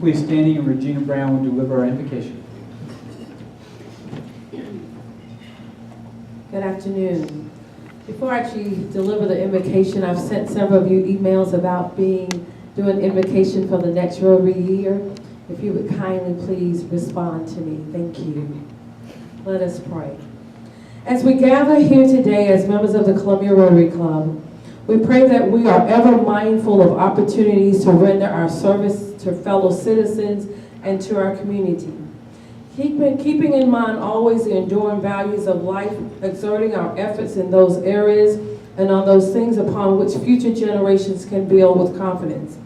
please standing, and Regina Brown will deliver our invocation. Good afternoon. Before I actually deliver the invocation, I've sent several of you emails about doing invocation for the next Rotary year. If you would kindly please respond to me. Thank you. Let us pray. As we gather here today as members of the Columbia Rotary Club, we pray that we are ever mindful of opportunities to render our service to fellow citizens and to our community. Keeping in mind always the enduring values of life, exerting our efforts in those areas and on those things upon which future generations can build with confidence.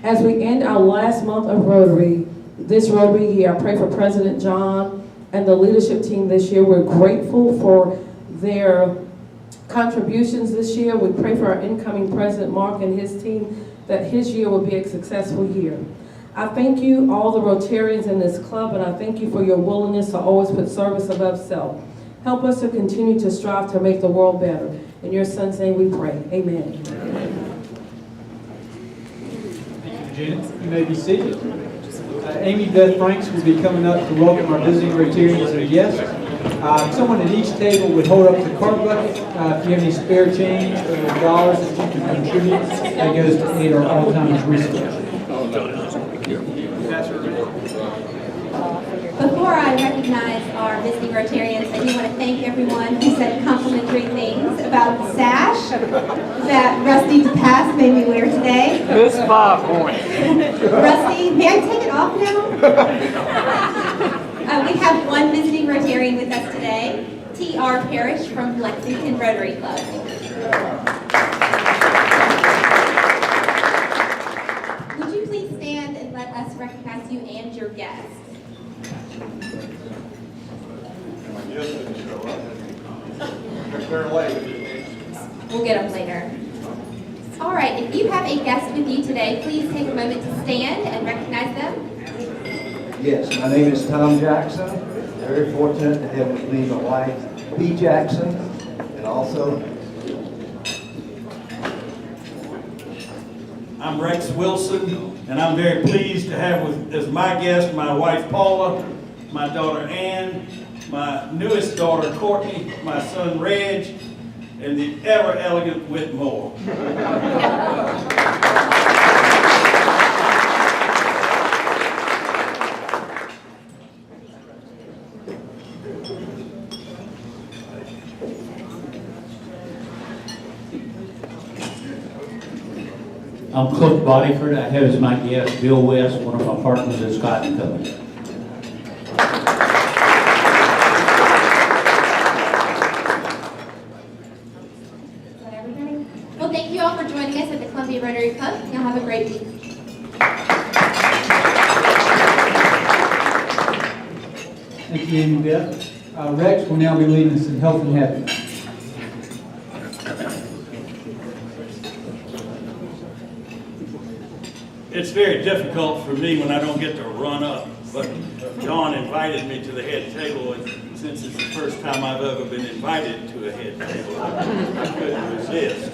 As we end our last month of Rotary, this Rotary year, I pray for President John and the leadership team this year. We're grateful for their contributions this year. We pray for our incoming President Mark and his team that his year will be a successful year. I thank you, all the Rotarians in this club, and I thank you for your willingness to always put service above self. Help us to continue to strive to make the world better. In your son's name we pray. Amen. Thank you, Regina. You may be seated. Amy Beth Franks will be coming up to welcome our visiting Rotarians and guests. Someone at each table would hold up the card bucket. If you have any spare change or dollars that you can contribute, that goes to aid our Alzheimer's research. Before I recognize our visiting Rotarians, I do want to thank everyone who said complimentary things about the sash that Rusty DePass made me wear today. Miss 5 points. Rusty, may I take it off now? We have one visiting Rotarian with us today, T.R. Parrish from Lexington Rotary Club. Would you please stand and let us recognize you and your guests? We'll get them later. All right, if you have a guest with you today, please take a moment to stand and recognize them. Yes, my name is Tom Jackson. Very fortunate to have with me my wife, P. Jackson, and also I'm Rex Wilson, and I'm very pleased to have as my guest my wife Paula, my daughter Ann, my newest daughter Courtney, my son Reg, and the ever elegant Whit Moore. I'm Cliff Bodyford. I have as my guest Bill West, one of my partners at Scott & Company. Is that everybody? Well, thank you all for joining us at the Columbia Rotary Club. Y'all have a great week. Thank you, Amy Beth. Rex will now be leading us in health and happiness. It's very difficult for me when I don't get to run up, but John invited me to the head table, and since it's the first time I've ever been invited to a head table, I couldn't resist.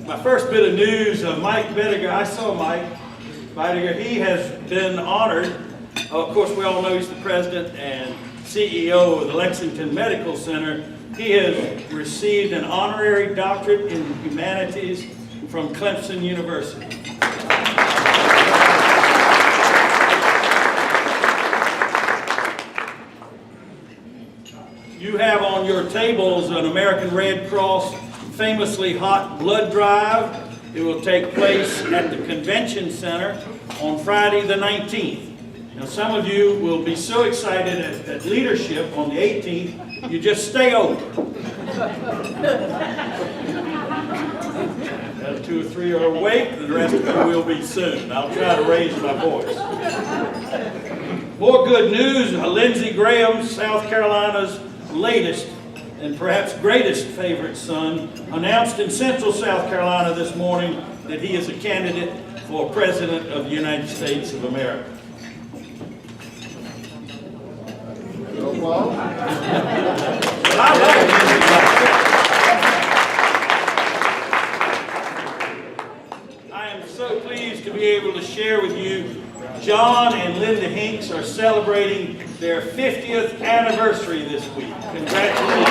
My first bit of news, Mike Bettiger, I saw Mike Bettiger. He has been honored. Of course, we all know he's the president and CEO of the Lexington Medical Center. He has received an honorary doctorate in humanities from Clemson University. You have on your tables an American Red Cross famously hot blood drive. It will take place at the Convention Center on Friday the 19th. Now some of you will be so excited at leadership on the 18th, you just stay over. Two or three are awake, the rest of you will be soon. I'll try to raise my voice. More good news, Lindsey Graham, South Carolina's latest and perhaps greatest favorite son, announced in Central South Carolina this morning that he is a candidate for President of the United States of America. But I like music like that. I am so pleased to be able to share with you John and Linda Hinks are celebrating their 50th anniversary this week. Congratulations.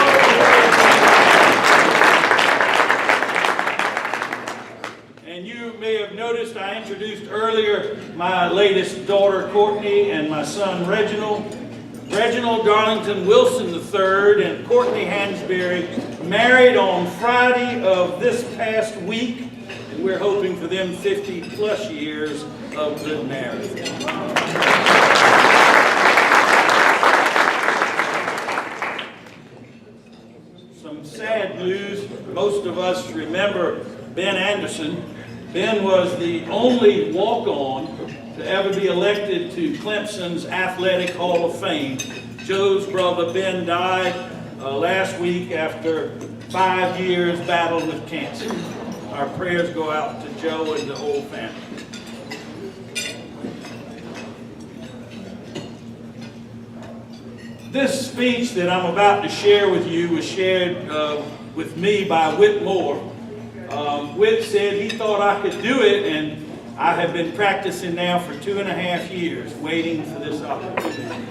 And you may have noticed I introduced earlier my latest daughter, Courtney, and my son, Reginald. Reginald Darlington Wilson III and Courtney Hansberry married on Friday of this past week, and we're hoping for them 50-plus years of good marriage. Some sad news. Most of us remember Ben Anderson. Ben was the only walk-on to ever be elected to Clemson's Athletic Hall of Fame. Joe's brother Ben died last week after 5 years battling with cancer. Our prayers go out to Joe and the whole family. This speech that I'm about to share with you was shared with me by Whit Moore. Whit said he thought I could do it, and I have been practicing now for 2.5 years, waiting for this opportunity.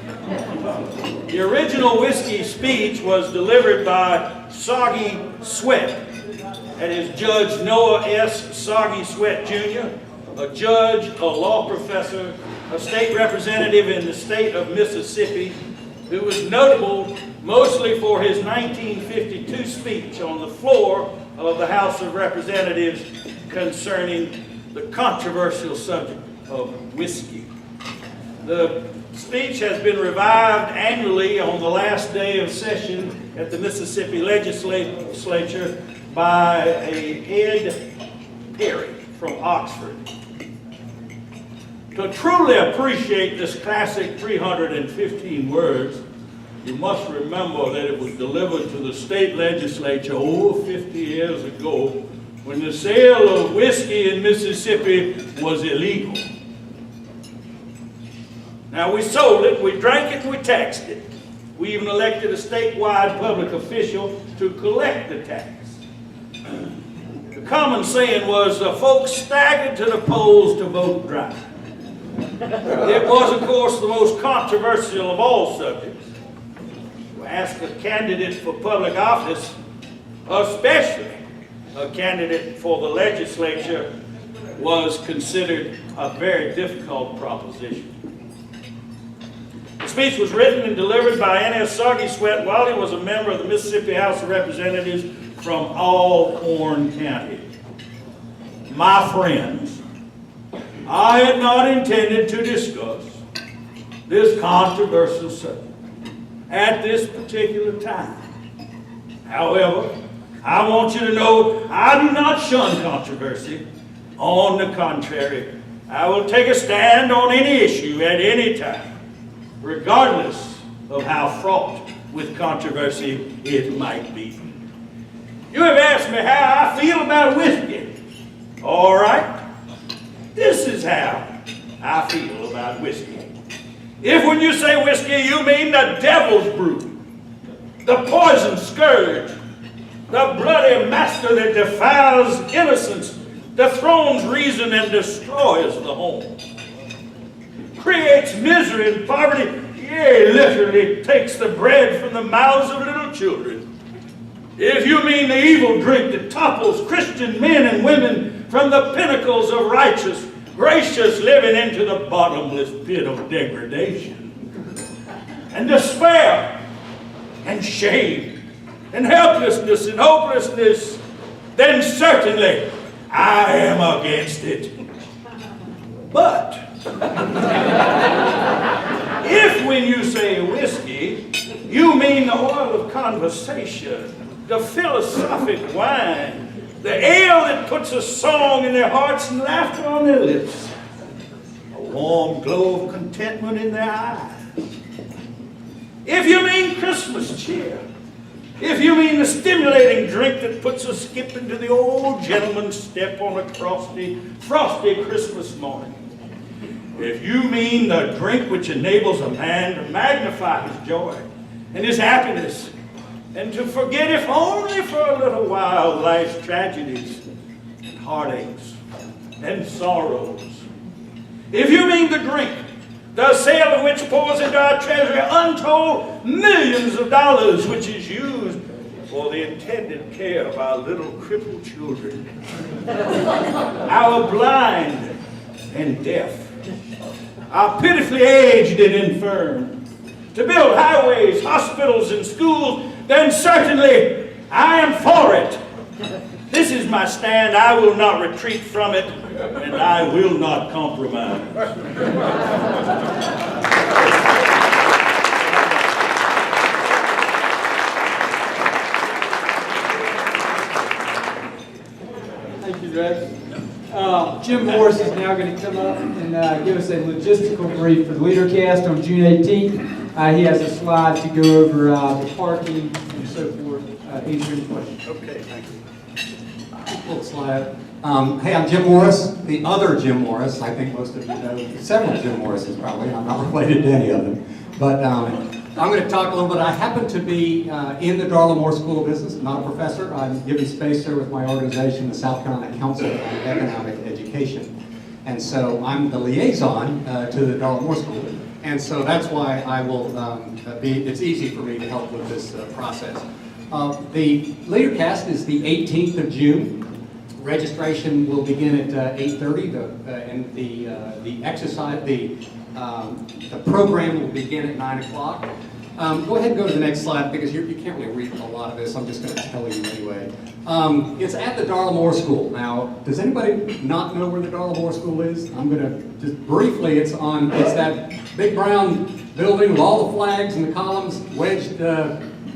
The original whiskey speech was delivered by Soggy Sweat. That is Judge Noah S. Soggy Sweat Jr., a judge, a law professor, a state representative in the state of Mississippi, who was notable mostly for his 1952 speech on the floor of the House of Representatives concerning the controversial subject of whiskey. The speech has been revived annually on the last day of session at the Mississippi Legislature by Ed Perry from Oxford. To truly appreciate this classic 315 words, you must remember that it was delivered to the state legislature over 50 years ago when the sale of whiskey in Mississippi was illegal. Now, we sold it, we drank it, and we taxed it. We even elected a statewide public official to collect the tax. The common saying was, folks staggered to the polls to vote dry. It was, of course, the most controversial of all subjects. To ask a candidate for public office, especially a candidate for the legislature, was considered a very difficult proposition. The speech was written and delivered by N.S. Soggy Sweat while he was a member of the Mississippi House of Representatives from Alcorn County. My friends, I had not intended to discuss this controversial subject at this particular time. However, I want you to know I do not shun controversy. On the contrary, I will take a stand on any issue at any time, regardless of how fraught with controversy it might be. You have asked me how I feel about whiskey. All right. This is how I feel about whiskey. If when you say whiskey, you mean the devil's brew, the poison scourge, the bloody master that defiles innocence, dethrones reason, and destroys the home, creates misery and poverty, yea, literally takes the bread from the mouths of little children. If you mean the evil drink that topples Christian men and women from the pinnacles of righteous, gracious living into the bottomless pit of degradation and despair and shame and helplessness and hopelessness, then certainly I am against it. But if when you say whiskey, you mean the oil of conversation, the philosophic wine, the ale that puts a song in their hearts and laughter on their lips, a warm glow of contentment in their eyes. If you mean Christmas cheer, if you mean the stimulating drink that puts a skip into the old gentleman's step on a frosty Christmas morning, if you mean the drink which enables a man to magnify his joy and his happiness, and to forget, if only for a little while, life's tragedies and heartaches and sorrows. If you mean the drink, the sale of which pours into our treasury untold millions of dollars, which is used for the intended care of our little crippled children, our blind and deaf, our pitifully aged and infirm, to build highways, hospitals, and schools, then certainly I am for it. This is my stand. I will not retreat from it, and I will not compromise. Thank you, Rex. Jim Morris is now going to come up and give us a logistical brief for the LeaderCast on June 18th. He has a slide to go over the parking and so forth. Answer any questions. Okay, thank you. Little slide. Hey, I'm Jim Morris, the other Jim Morris. I think most of you know several Jim Morrises probably. I'm not related to any of them. But I'm going to talk a little bit. I happen to be in the Darla Moore School of Business. I'm not a professor. I'm given space there with my organization, the South Carolina Council on Economic Education. And so I'm the liaison to the Darla Moore School. And so that's why I will it's easy for me to help with this process. The LeaderCast is the 18th of June. Registration will begin at 8:30. And the exercise, the program will begin at 9 o'clock. Go ahead and go to the next slide because you can't really read a lot of this. I'm just going to tell you anyway. It's at the Darla Moore School. Now, does anybody not know where the Darla Moore School is? I'm going to just briefly. It's that big brown building with all the flags and the columns wedged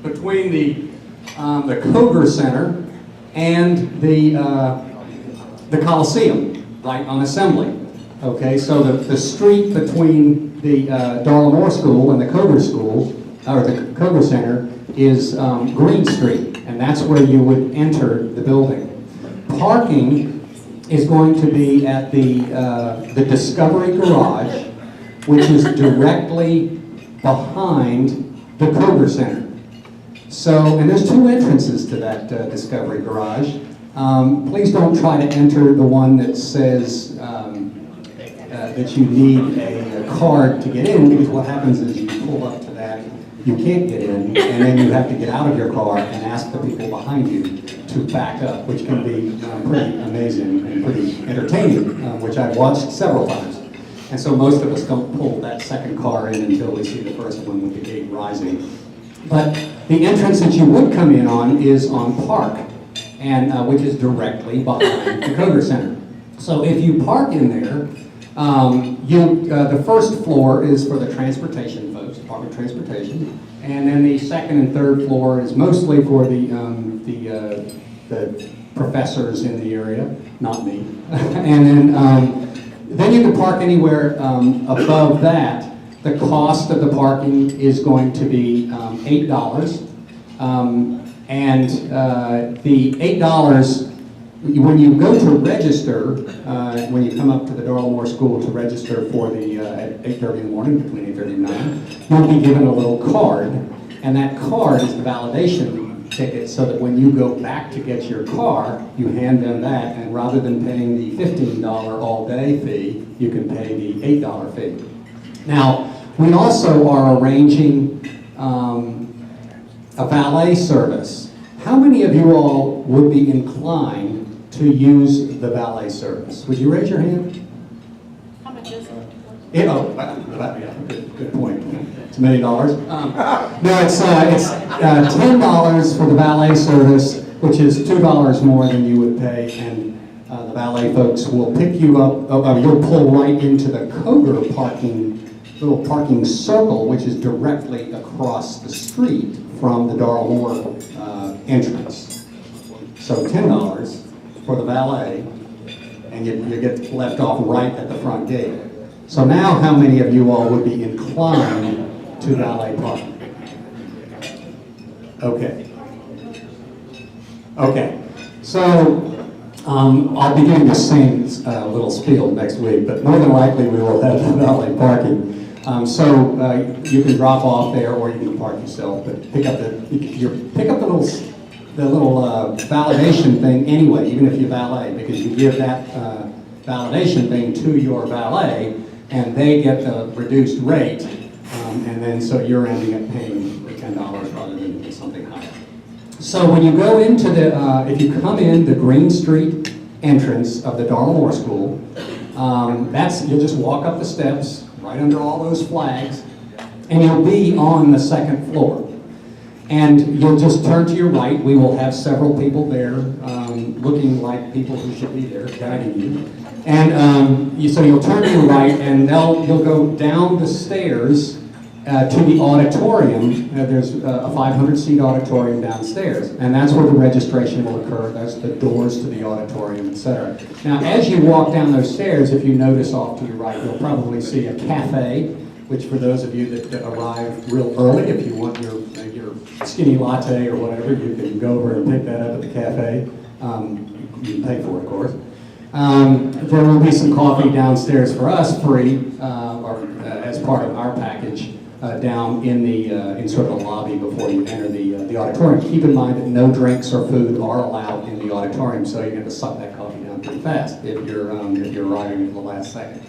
between the Koger Center and the Coliseum, right on Assembly. Okay, so the street between the Darla Moore School and the Koger School, or the Koger Center, is Green Street, and that's where you would enter the building. Parking is going to be at the Discovery Garage, which is directly behind the Koger Center. So, and there's two entrances to that Discovery Garage. Please don't try to enter the one that says that you need a card to get in, because what happens is you pull up to that, you can't get in, and then you have to get out of your car and ask the people behind you to back up, which can be pretty amazing and pretty entertaining, which I've watched several times. And so most of us don't pull that second car in until we see the first one with the gate rising. But the entrance that you would come in on is on Park, and which is directly behind the Koger Center. So if you park in there, the first floor is for the transportation folks, Department of Transportation, and then the second and third floor is mostly for the professors in the area, not me. And then you can park anywhere above that. The cost of the parking is going to be $8. And the $8, when you go to register, when you come up to the Darla Moore School to register for the, at 8:30 in the morning, between 8:30 and 9, you'll be given a little card, and that card is the validation ticket, so that when you go back to get your car, you hand them that, and rather than paying the $15 all-day fee, you can pay the $8 fee. Now, we also are arranging a valet service. How many of you all would be inclined to use the valet service? Would you raise your hand? How much is it? Yeah, good point. It's many dollars. No, it's $10 for the valet service, which is $2 more than you would pay, and the valet folks will pick you up. You'll pull right into the Koger little parking circle, which is directly across the street from the Darla Moore entrance. So $10 for the valet, and you get left off right at the front gate. So now how many of you all would be inclined to valet parking? Okay. So I'll be doing the same little spiel next week, but more than likely we will have valet parking. So you can drop off there, or you can park yourself. But pick up the little validation thing anyway, even if you valet, because you give that validation being to your valet, and they get the reduced rate, and then so you're ending up paying the $10 rather than something higher. So when you go into the, if you come in the Green Street entrance of the Darla Moore School, you'll just walk up the steps, right under all those flags, and you'll be on the second floor. And you'll just turn to your right. We will have several people there looking like people who should be there, guiding you. And so you'll turn to your right, and you'll go down the stairs to the auditorium. There's a 500-seat auditorium downstairs, and that's where the registration will occur. That's the doors to the auditorium, etc. Now, as you walk down those stairs, if you notice off to your right, you'll probably see a cafe, which for those of you that arrive real early, if you want your skinny latte or whatever, you can go over and pick that up at the cafe. You can pay for it, of course. There will be some coffee downstairs for us, free, or as part of our package, down in the sort of the lobby before you enter the auditorium. Keep in mind that no drinks or food are allowed in the auditorium, so you're going to suck that coffee down pretty fast if you're arriving at the last second.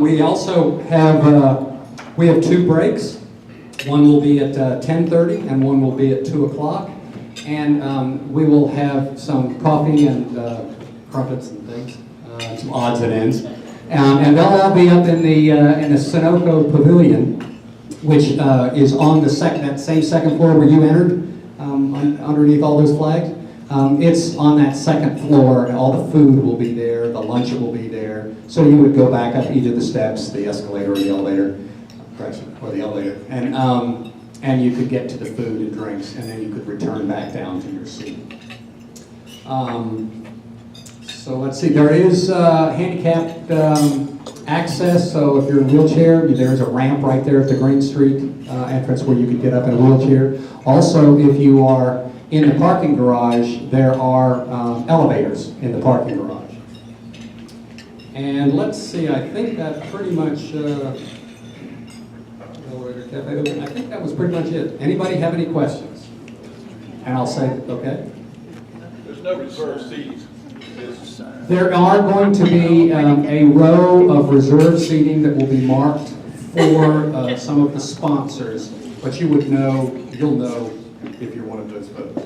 We also have 2 breaks. One will be at 10:30 and one will be at 2 o'clock. And we will have some coffee and crumpets and things, some odds and ends. And they'll all be up in the Sunoco Pavilion, which is on that same second floor where you entered, underneath all those flags. It's on that second floor, and all the food will be there, the lunch will be there. So you would go back up either the steps, the escalator, or the elevator, or the elevator, and you could get to the food and drinks, and then you could return back down to your seat. So let's see, there is handicapped access, so if you're in a wheelchair, there's a ramp right there at the Green Street entrance where you could get up in a wheelchair. Also, if you are in the parking garage, there are elevators in the parking garage. And let's see, I think that pretty much, I think that was pretty much it. Anybody have any questions? And I'll say, okay. There's no reserved seats. There are going to be a row of reserved seating that will be marked for some of the sponsors, but you'll know if you're one of those folks.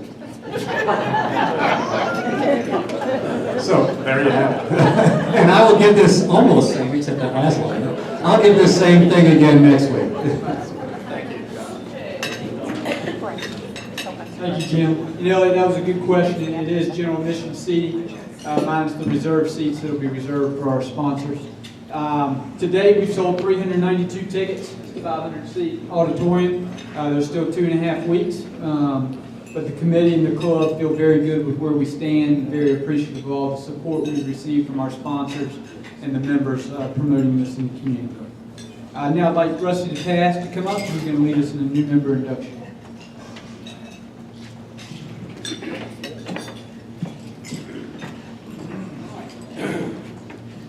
So, there you have it. And I will give this almost same, except that last line. I'll give this same thing again next week. Thank you, Jim. You know, that was a good question. It is general admission seating, minus the reserved seats that will be reserved for our sponsors. Today, we've sold 392 tickets. It's a 500-seat auditorium. There's still 2.5 weeks. But the committee and the club feel very good with where we stand, and very appreciative of all the support we've received from our sponsors and the members promoting this in the community. Now I'd like Rusty DePass to come up, and he's going to lead us in a new member induction.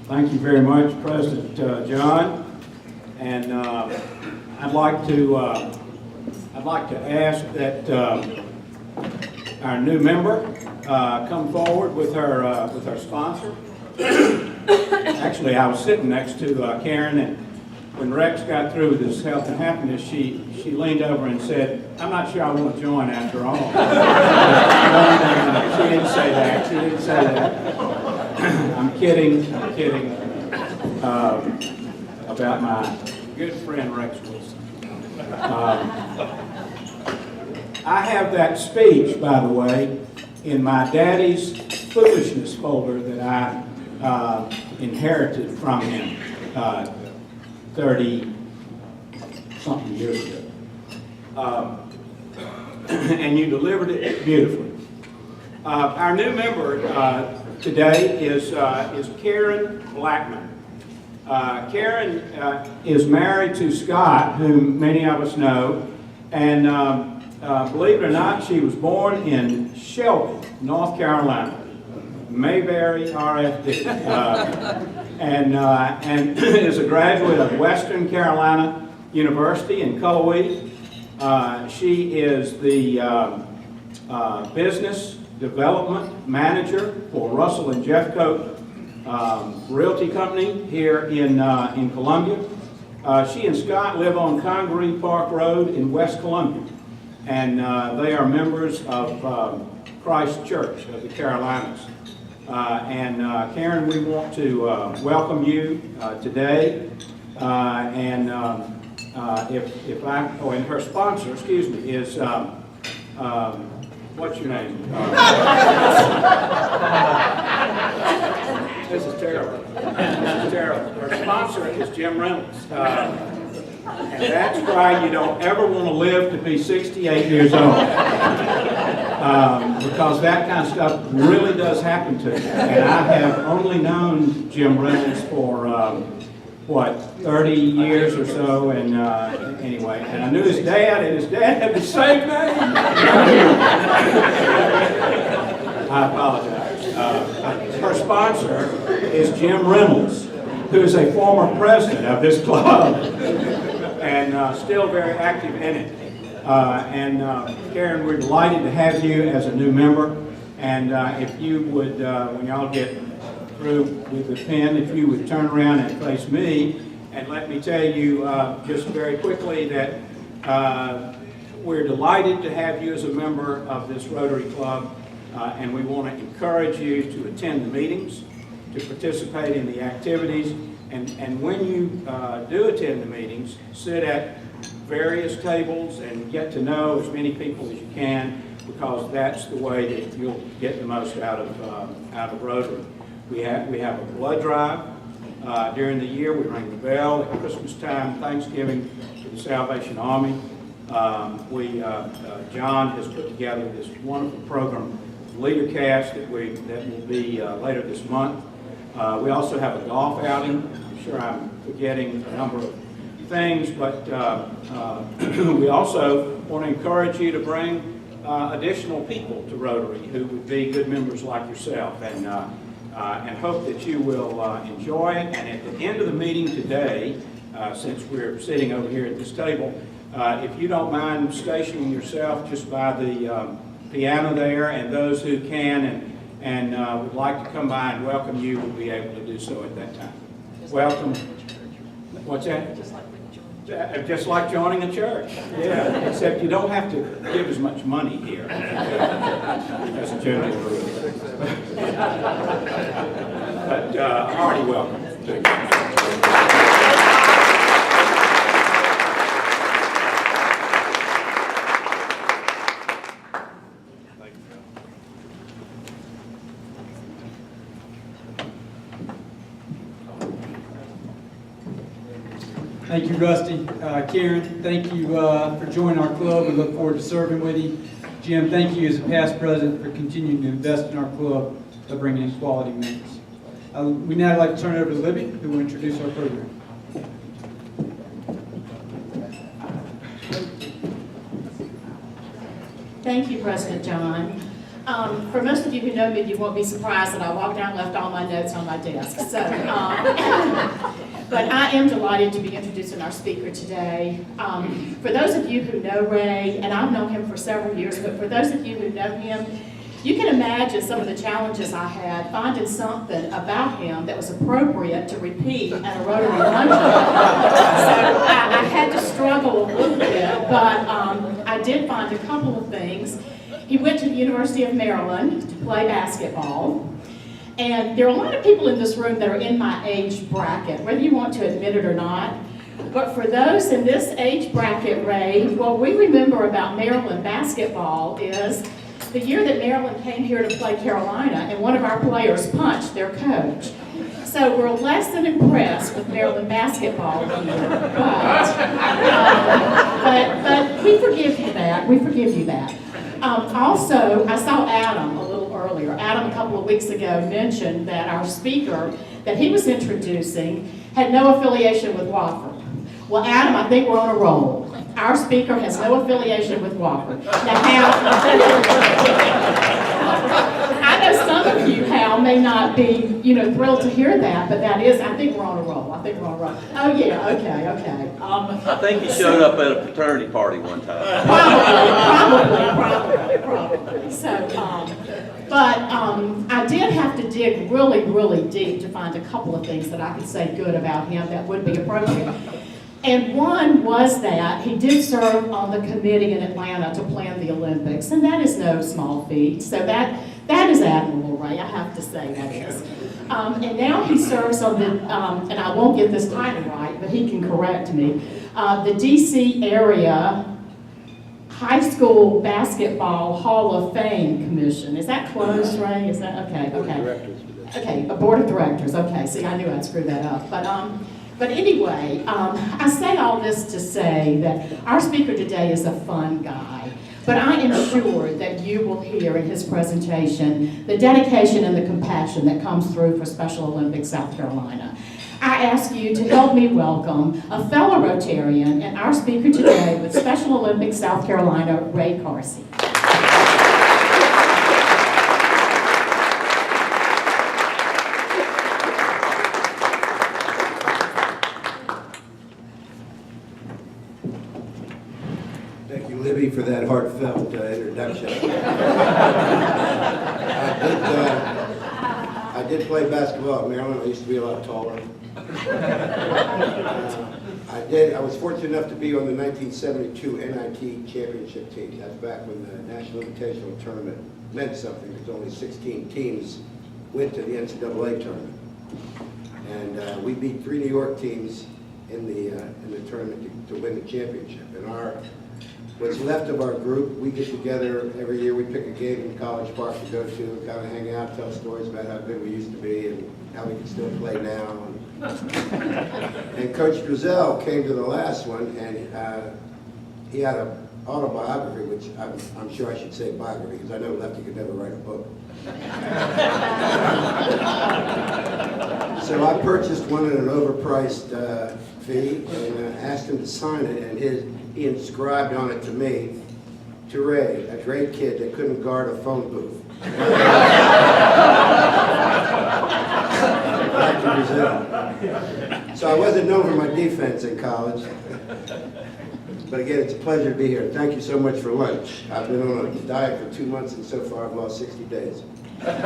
Thank you very much, President John. And I'd like to ask that our new member come forward with her sponsor. Actually, I was sitting next to Karen, and when Rex got through with his health and happiness, she leaned over and said, "I'm not sure I want to join after all." She didn't say that. I'm kidding about my good friend Rex Wilson. I have that speech, by the way, in my daddy's foolishness folder that I inherited from him 30-something years ago. And you delivered it beautifully. Our new member today is Karen Blackman. Karen is married to Scott, whom many of us know, and believe it or not, she was born in Shelby, North Carolina, Mayberry, RFD, and is a graduate of Western Carolina University in Cullowhee. She is the business development manager for Russell and Jeffcoat realty company here in Columbia. She and Scott live on Congaree Park Road in West Columbia, and they are members of Christ Church of the Carolinas. Karen, we want to welcome you today, and her sponsor, excuse me, is what's your name? This is terrible. This is terrible. Her sponsor is Jim Reynolds. And that's why you don't ever want to live to be 68 years old. Because that kind of stuff really does happen to you. And I have only known Jim Reynolds for, 30 years or so, and anyway, and I knew his dad, and his dad had the same name. I apologize. Her sponsor is Jim Reynolds, who is a former president of this club, and still very active in it. Karen, we're delighted to have you as a new member, and if you would, when y'all get through with the pen, if you would turn around and face me, and let me tell you just very quickly that we're delighted to have you as a member of this Rotary Club, and we want to encourage you to attend the meetings, to participate in the activities, and when you do attend the meetings, sit at various tables and get to know as many people as you can, because that's the way that you'll get the most out of Rotary. We have a blood drive during the year. We ring the bell at Christmas time, Thanksgiving, to the Salvation Army. John has put together this wonderful program, Leader Cast, that will be later this month. We also have a golf outing. I'm sure I'm forgetting a number of things, but we also want to encourage you to bring additional people to Rotary who would be good members like yourself, and hope that you will enjoy it. And at the end of the meeting today, since we're sitting over here at this table, if you don't mind stationing yourself just by the piano there, and those who can and would like to come by and welcome you will be able to do so at that time. Welcome. What's that? Just like joining a church. Yeah, except you don't have to give as much money here. That's a general rule. But hearty welcome. Thank you, Rusty. Karen, thank you for joining our club. We look forward to serving with you. Jim, thank you as a past president for continuing to invest in our club by bringing in quality members. We now like to turn it over to Libby, who will introduce our program. Thank you, President John. For most of you who know me, you won't be surprised that I walked out and left all my notes on my desk. But I am delighted to be introducing our speaker today. For those of you who know Ray, and I've known him for several years, but for those of you who know him, you can imagine some of the challenges I had finding something about him that was appropriate to repeat at a Rotary luncheon. So I had to struggle a little bit, but I did find a couple of things. He went to the University of Maryland to play basketball. And there are a lot of people in this room that are in my age bracket, whether you want to admit it or not. But for those in this age bracket, Ray, what we remember about Maryland basketball is the year that Maryland came here to play Carolina and one of our players punched their coach. So we're less than impressed with Maryland basketball here. But we forgive you that. We forgive you that. Also, I saw Adam a little earlier. Adam, a couple of weeks ago, mentioned that our speaker that he was introducing had no affiliation with Wofford. Well, Adam, I think we're on a roll. Our speaker has no affiliation with Wofford. Now, I know some of you, Hal, may not be, thrilled to hear that, but that is, I think we're on a roll. I think we're on a roll. Oh, yeah, okay. I think he showed up at a fraternity party one time. Probably. So, But I did have to dig really, really deep to find a couple of things that I could say good about him that would be appropriate. And one was that he did serve on the committee in Atlanta to plan the Olympics, and that is no small feat. So that is admirable, Ray, I have to say that is. And now he serves on the, and I won't get this title right, but he can correct me, the DC Area High School Basketball Hall of Fame Commission. Is that closed, Ray? Is that, okay, okay. Okay, a board of directors, okay, see, I knew I'd screw that up. But anyway, I say all this to say that our speaker today is a fun guy, but I am sure that you will hear in his presentation the dedication and the compassion that comes through for Special Olympics South Carolina. I ask you to help me welcome a fellow Rotarian and our speaker today with Special Olympics South Carolina, Ray Carci. Thank you, Libby, for that heartfelt introduction. I did play basketball at Maryland. I used to be a lot taller. I was fortunate enough to be on the 1972 NIT championship team. That's back when the National Invitational Tournament meant something, because only 16 teams went to the NCAA tournament. And we beat 3 New York teams in the tournament to win the championship. And what's left of our group, we get together every year. We pick a game in College Park to go to, kind of hang out, tell stories about how good we used to be and how we can still play now. And Coach Drizel came to the last one, and he had an autobiography, which I'm sure I should say biography, because I know Lefty could never write a book. So I purchased one at an overpriced fee and asked him to sign it, and he inscribed on it to me, to Ray, a great kid that couldn't guard a phone booth. So I wasn't known for my defense in college. But again, it's a pleasure to be here. Thank you so much for lunch. I've been on a diet for 2 months, and so far I've lost 60 days. But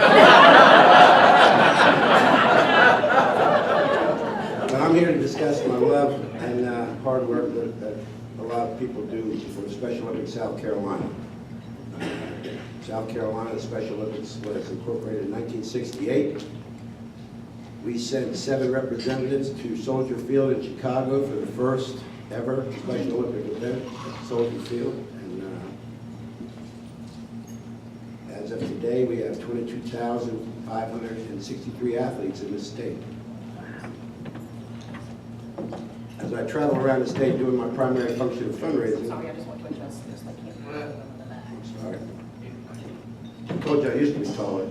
I'm here to discuss my love and hard work that a lot of people do for Special Olympics South Carolina. South Carolina Special Olympics was incorporated in 1968. We sent 7 representatives to Soldier Field in Chicago for the first ever Special Olympic event at Soldier Field. And as of today, we have 22,563 athletes in this state. As I travel around the state doing my primary function of fundraising. Sorry, I just want to adjust this. I can't put it on the back. I'm sorry. I told you I used to be taller.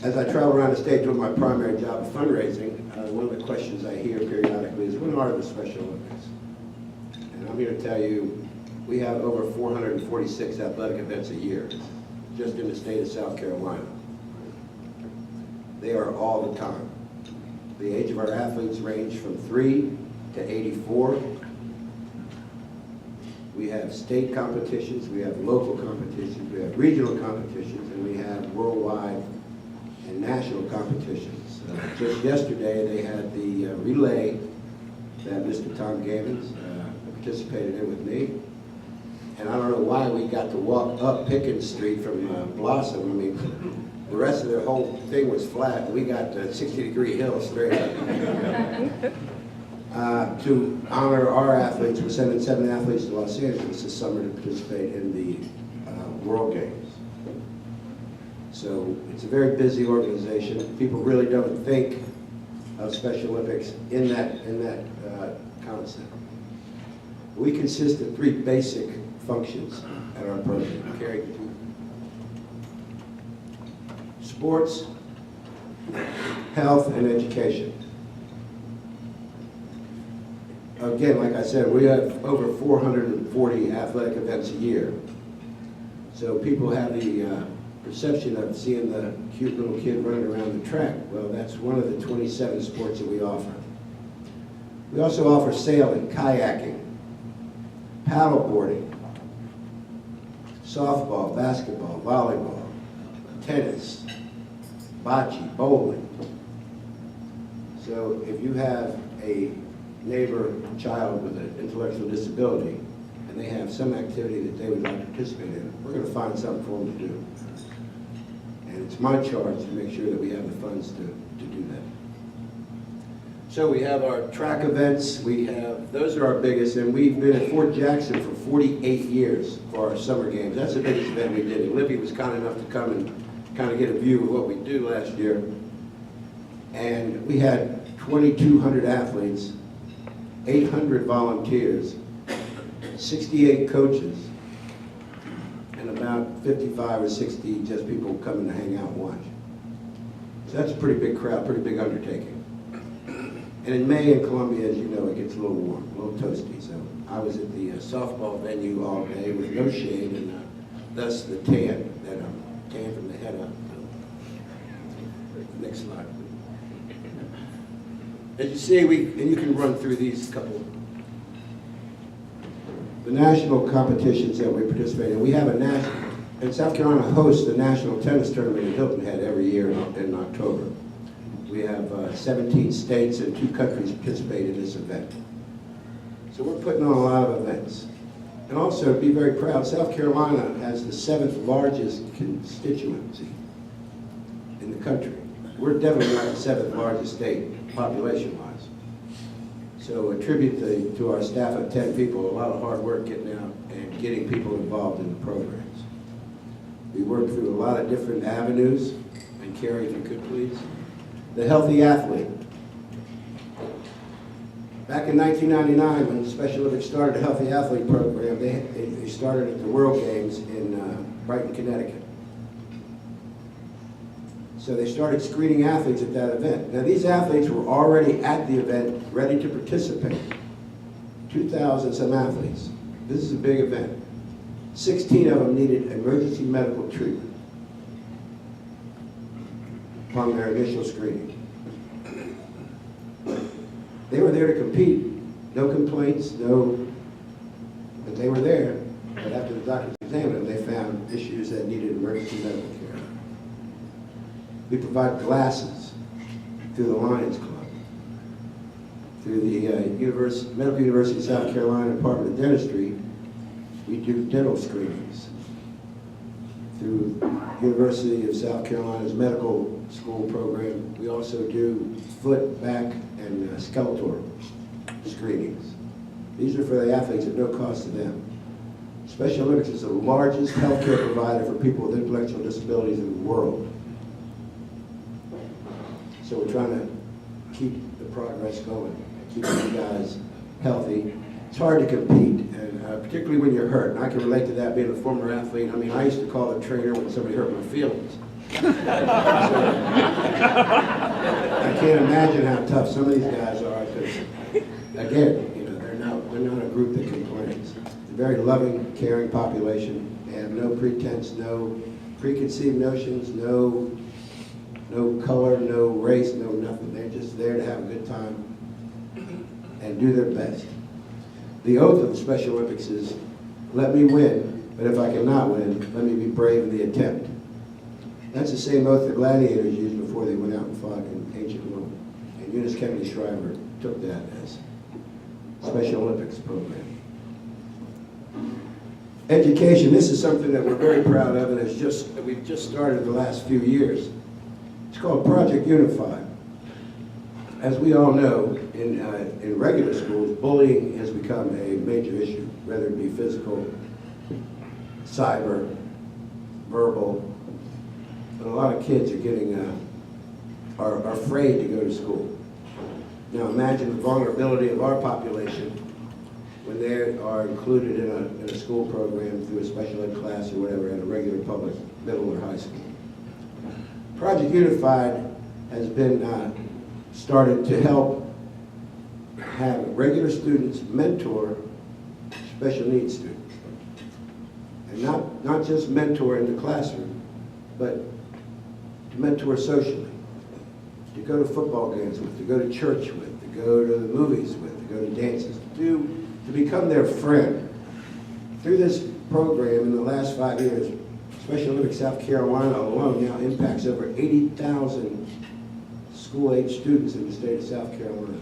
As I travel around the state doing my primary job of fundraising, one of the questions I hear periodically is, when are the Special Olympics? And I'm here to tell you, we have over 446 athletic events a year, just in the state of South Carolina. They are all the time. The age of our athletes range from 3 to 84. We have state competitions, we have local competitions, we have regional competitions, and we have worldwide and national competitions. Just yesterday, they had the relay that Mr. Tom Gavins participated in with me. And I don't know why we got to walk up Pickens Street from Blossom. I mean, the rest of the whole thing was flat, and we got 60-degree hill straight up. To honor our athletes, we're sending 7 athletes to Los Angeles this summer to participate in the World Games. So it's a very busy organization. People really don't think of Special Olympics in that concept. We consist of 3 basic functions at our program: Carrie, sports, health, and education. Again, like I said, we have over 440 athletic events a year. So people have the perception of seeing the cute little kid running around the track. Well, that's one of the 27 sports that we offer. We also offer sailing, kayaking, paddleboarding, softball, basketball, volleyball, tennis, bocce, bowling. So if you have a neighbor child with an intellectual disability and they have some activity that they would like to participate in, we're going to find something for them to do. And it's my charge to make sure that we have the funds to do that. So we have our track events, those are our biggest, and we've been at Fort Jackson for 48 years for our summer games. That's the biggest event we did. And Libby was kind enough to come and kind of get a view of what we do last year. And we had 2,200 athletes, 800 volunteers, 68 coaches, and about 55 or 60 just people coming to hang out and watch. So that's a pretty big crowd, pretty big undertaking. And in May in Columbia, as you know, it gets a little warm, a little toasty. So I was at the softball venue all day with no shade, and thus the tan, tan from the head up. Next slide. As you see, and you can run through these couple. The national competitions that we participate in, we have and South Carolina hosts the national tennis tournament in Hilton Head every year in October. We have 17 states and 2 countries participate in this event. So we're putting on a lot of events. And also, be very proud, South Carolina has the 7th largest constituency in the country. We're definitely not the 7th largest state, population-wise. So a tribute to our staff of 10 people, a lot of hard work getting out and getting people involved in the programs. We work through a lot of different avenues. And Carrie, if you could please. The Healthy Athlete. Back in 1999, when Special Olympics started the Healthy Athlete program, they started at the World Games in Brighton, Connecticut. So they started screening athletes at that event. Now these athletes were already at the event, ready to participate. 2,000 some athletes. This is a big event. 16 of them needed emergency medical treatment upon their initial screening. They were there to compete. No complaints, but they were there. But after the doctors examined them, they found issues that needed emergency medical care. We provide glasses through the Lions Club, through the Medical University of South Carolina Department of Dentistry. We do dental screenings. Through University of South Carolina's medical school program, we also do foot, back, and skeletal screenings. These are for the athletes at no cost to them. Special Olympics is the largest healthcare provider for people with intellectual disabilities in the world. So we're trying to keep the progress going, keeping you guys healthy. It's hard to compete, and particularly when you're hurt. And I can relate to that being a former athlete. I mean, I used to call the trainer when somebody hurt my feelings. So, I can't imagine how tough some of these guys are, because again, they're not a group that complains. It's a very loving, caring population. They have no pretense, no preconceived notions, no color, no race, no nothing. They're just there to have a good time and do their best. The oath of the Special Olympics is, let me win, but if I cannot win, let me be brave in the attempt. That's the same oath the gladiators used before they went out and fought in ancient Rome. And Eunice Kennedy Shriver took that as Special Olympics program. Education, this is something that we're very proud of, and we've just started the last few years. It's called Project Unified. As we all know, in regular schools, bullying has become a major issue, whether it be physical, cyber, verbal. But a lot of kids are afraid to go to school. Now imagine the vulnerability of our population when they are included in a school program through a special ed class or whatever at a regular public middle or high school. Project Unified has been started to help have regular students mentor special needs students. And not just mentor in the classroom, but to mentor socially. To go to football games with, to go to church with, to go to the movies with, to go to dances, to become their friend. Through this program in the last 5 years, Special Olympics South Carolina alone now impacts over 80,000 school-age students in the state of South Carolina.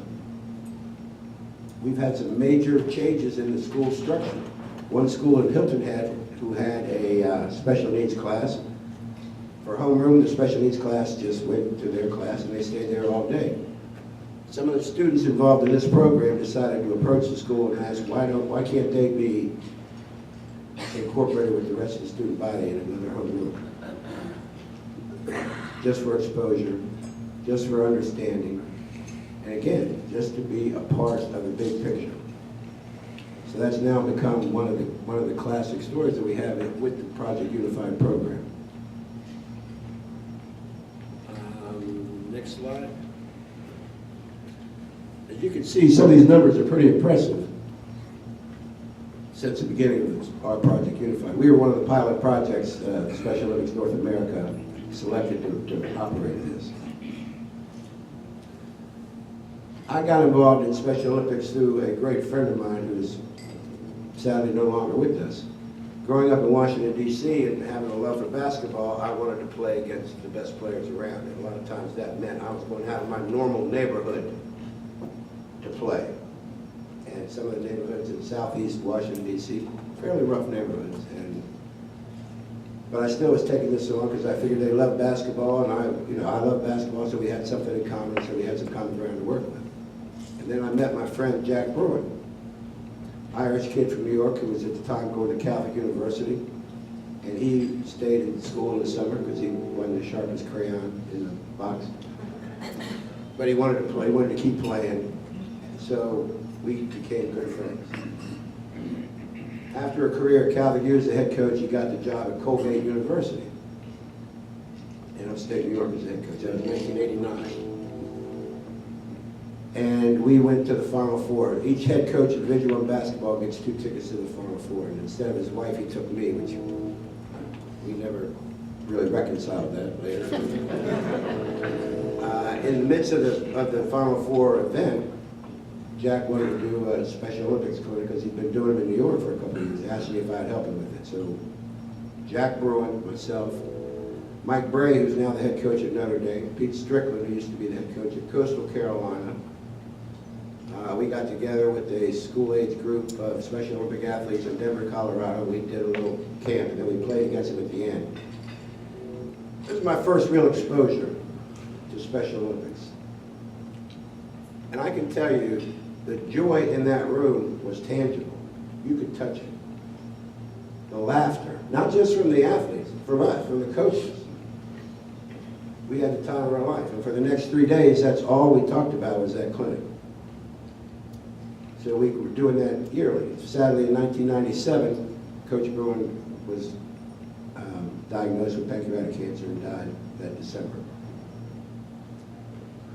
We've had some major changes in the school structure. One school in Hilton who had a special needs class. For homeroom, the special needs class just went to their class and they stayed there all day. Some of the students involved in this program decided to approach the school and ask, why can't they be incorporated with the rest of the student body in another homeroom? Just for exposure, just for understanding, and again, just to be a part of the big picture. So that's now become one of the classic stories that we have with the Project Unified program. Next slide. As you can see, some of these numbers are pretty impressive. Since the beginning of our Project Unified, we were one of the pilot projects Special Olympics North America selected to operate this. I got involved in Special Olympics through a great friend of mine who's sadly no longer with us. Growing up in Washington, D.C. and having a love for basketball, I wanted to play against the best players around. And a lot of times that meant I was going out of my normal neighborhood to play. And some of the neighborhoods in southeast Washington, D.C., fairly rough neighborhoods. But I still was taking this on because I figured they loved basketball, and I love basketball, so we had something in common, so we had some common ground to work with. And then I met my friend Jack Bruin, Irish kid from New York who was at the time going to Catholic University, and he stayed in school in the summer because he wasn't the sharpest crayon in the box. But he wanted to play, he wanted to keep playing, so we became good friends. After a career at Catholic U as the head coach, he got the job at Colgate University in upstate New York as the head coach. That was 1989. And we went to the Final Four. Each head coach in Division I basketball gets 2 tickets to the Final Four. And instead of his wife, he took me, which we never really reconciled that later. In the midst of the Final Four event, Jack wanted to do a Special Olympics clinic because he'd been doing them in New York for a couple of years. He asked me if I'd help him with it. So Jack Bruin, myself, Mike Bray, who's now the head coach at Notre Dame, Pete Strickland, who used to be the head coach at Coastal Carolina. We got together with a school-age group of Special Olympic athletes in Denver, Colorado. We did a little camp, and then we played against them at the end. This was my first real exposure to Special Olympics. And I can tell you, the joy in that room was tangible. You could touch it. The laughter, not just from the athletes, from us, from the coaches. We had the time of our life. And for the next 3 days, that's all we talked about was that clinic. So we were doing that yearly. Sadly, in 1997, Coach Bruin was diagnosed with pancreatic cancer and died that December.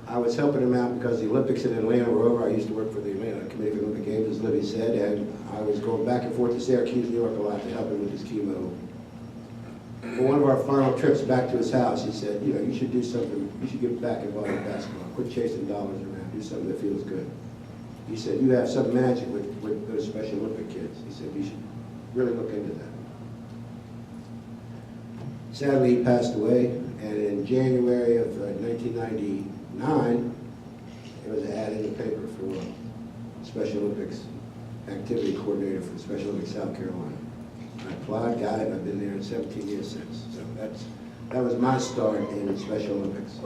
I was helping him out because the Olympics in Atlanta were over. I used to work for the Atlanta Committee for Olympic Games, as Libby said, and I was going back and forth to Syracuse, New York a lot to help him with his chemo. For one of our final trips back to his house, he said, you should do something, you should get back involved in basketball. Quit chasing dollars around, do something that feels good. He said, you have some magic with those Special Olympic kids. He said, you should really look into that. Sadly, he passed away, and in January of 1999, there was an ad in the paper for Special Olympics activity coordinator for the Special Olympics South Carolina. I applied, got it, and I've been there in 17 years since. So that was my start in Special Olympics.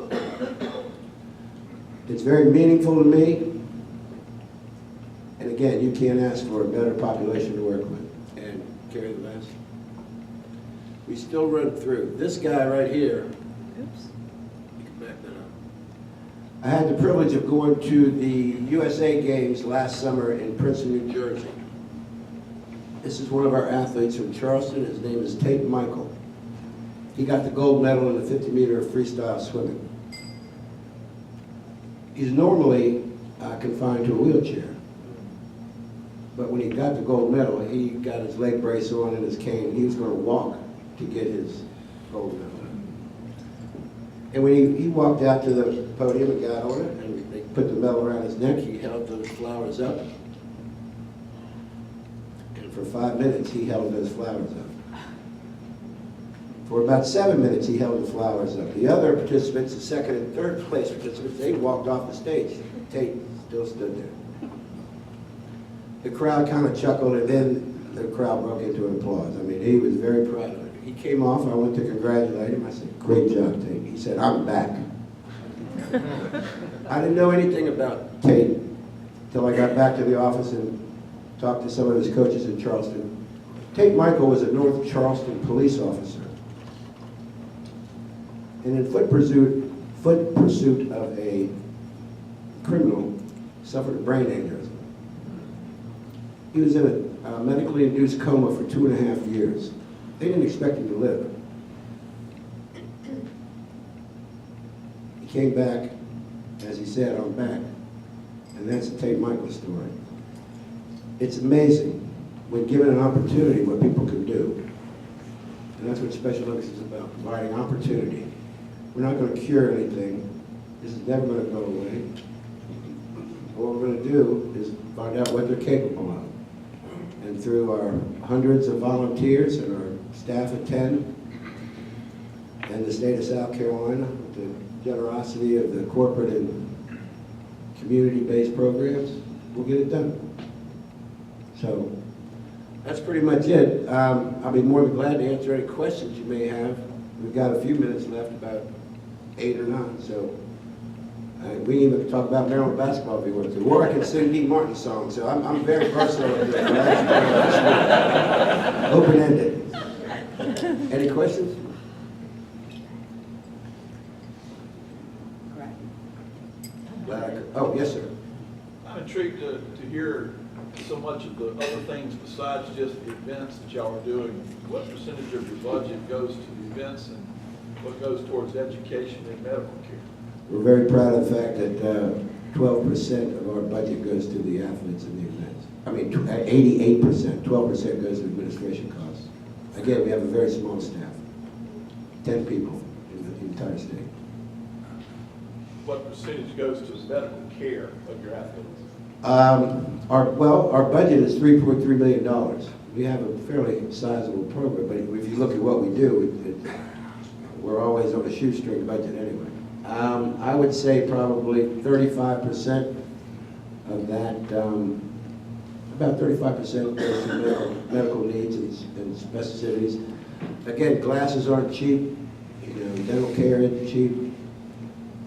It's very meaningful to me. And again, you can't ask for a better population to work with. And carry the last. We still run through. This guy right here. Oops. You can back that up. I had the privilege of going to the USA Games last summer in Princeton, New Jersey. This is one of our athletes from Charleston. His name is Tate Michael. He got the gold medal in the 50-meter freestyle swimming. He's normally confined to a wheelchair. But when he got the gold medal, he got his leg brace on and his cane. He was going to walk to get his gold medal. And when he walked out to the podium and got on it, and they put the medal around his neck, he held those flowers up. And for 5 minutes, he held those flowers up. For about 7 minutes, he held the flowers up. The other participants, the second and third place participants, they walked off the stage. Tate still stood there. The crowd kind of chuckled, and then the crowd broke into an applause. I mean, he was very proud of it. He came off, I went to congratulate him. I said, "Great job, Tate." He said, "I'm back." I didn't know anything about Tate until I got back to the office and talked to some of his coaches in Charleston. Tate Michael was a North Charleston police officer. And in foot pursuit of a criminal, suffered a brain aneurysm. He was in a medically induced coma for 2.5 years. They didn't expect him to live. He came back, as he said, "I'm back." And that's the Tate Michael story. It's amazing when given an opportunity what people can do. And that's what Special Olympics is about, providing opportunity. We're not going to cure anything. This is never going to go away. What we're going to do is find out what they're capable of. And through our hundreds of volunteers and our staff of 10, and the state of South Carolina, with the generosity of the corporate and community-based programs, we'll get it done. So that's pretty much it. I'll be more than glad to answer any questions you may have. We've got a few minutes left, about 8 or 9, so we can even talk about Maryland basketball if you want to. Or I can sing Dean Martin's song, so I'm very versatile with this. Open-ended. Any questions? Oh, yes, sir. I'm intrigued to hear so much of the other things besides just the events that y'all are doing. What percentage of your budget goes to the events and what goes towards education and medical care? We're very proud of the fact that 12% of our budget goes to the athletes and the events. I mean, 88%, 12% goes to administration costs. Again, we have a very small staff, 10 people in the entire state. What percentage goes to medical care of your athletes? Our budget is $3.3 million. We have a fairly sizable program, but if you look at what we do, we're always on a shoestring budget anyway. I would say probably 35% of that, about 35% goes to medical needs and specificities. Again, glasses aren't cheap, dental care isn't cheap,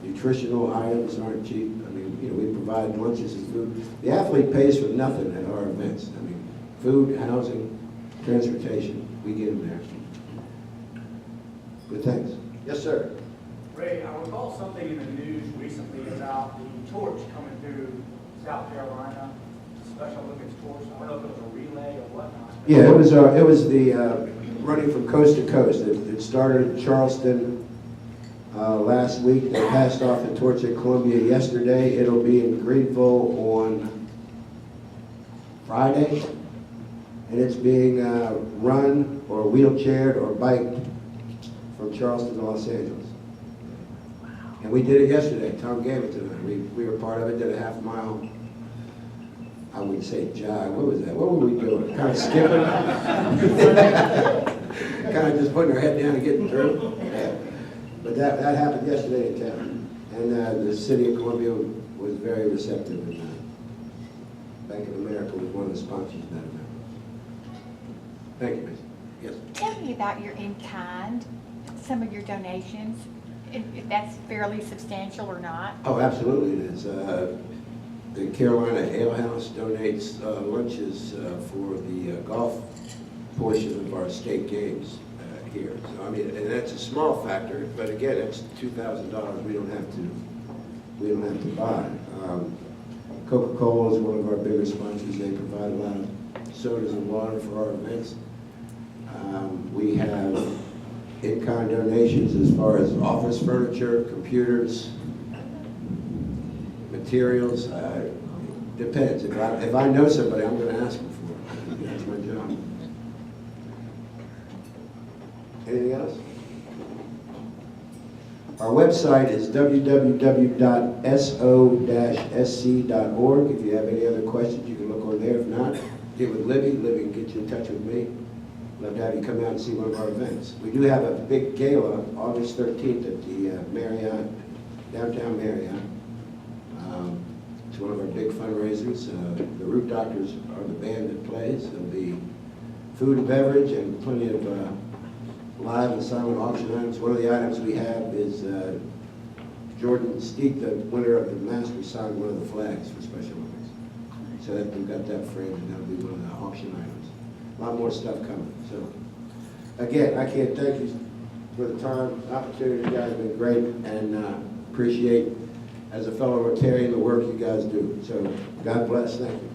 nutritional items aren't cheap. I mean, we provide lunches and food. The athlete pays for nothing at our events. I mean, food, housing, transportation, we get them there. Good, thanks. Yes, sir. Ray, I recall something in the news recently about the torch coming through South Carolina, Special Olympics torch. I don't know if it was a relay or whatnot. Yeah, it was the running from coast to coast. It started in Charleston last week. They passed off the torch at Columbia yesterday. It'll be in Greenville on Friday, and it's being run or wheelchaired or biked from Charleston to Los Angeles. And we did it yesterday. Tom gave it to them. We were part of it, did a half mile. I would say jog. What was that? What were we doing? Kind of skipping? Kind of just putting our head down and getting through? Yeah. But that happened yesterday in town. And the city of Columbia was very receptive. And Bank of America was one of the sponsors of that event. Thank you, Miss. Yes. Tell me about your in-kind, some of your donations, if that's fairly substantial or not. Oh, absolutely it is. The Carolina Ale House donates lunches for the golf portion of our state games here. So, I mean, and that's a small factor, but again, it's $2,000 we don't have to buy. Coca-Cola is one of our bigger sponsors. They provide a lot of sodas and water for our events. We have in-kind donations as far as office furniture, computers, materials. Depends. If I know somebody, I'm going to ask them for it. That's my job. Anything else? Our website is www.so-sc.org. If you have any other questions, you can look on there. If not, get with Libby. Libby can get you in touch with me. Love to have you come out and see one of our events. We do have a big gala August 13th at the Marriott, downtown Marriott. It's one of our big fundraisers. The Root Doctors are the band that plays. There'll be food and beverage and plenty of live and silent auction items. One of the items we have is Jordan Steek, the winner of the Masters, signed one of the flags for Special Olympics. So that we've got that framed, and that'll be one of the auction items. A lot more stuff coming. So again, I can't thank you for the time, opportunity. You guys have been great, and appreciate, as a fellow Rotarian, the work you guys do. So God bless. Thank you.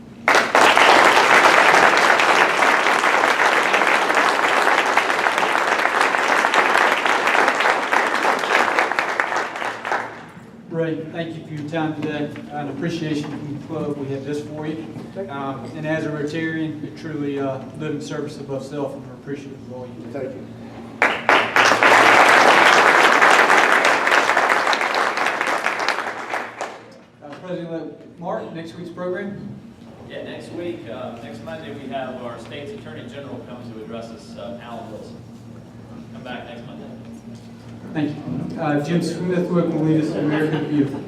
Ray, thank you for your time today. An appreciation from the club. We have this for you. And as a Rotarian, you truly live in service above self, and we're appreciative of all you do. Thank you. President Mark, next week's program? Yeah, next week, next Monday, we have our state's Attorney General come to address us, Alan Wilson. Come back next Monday. Thank you. Jim Smith will lead us in America the Beautiful.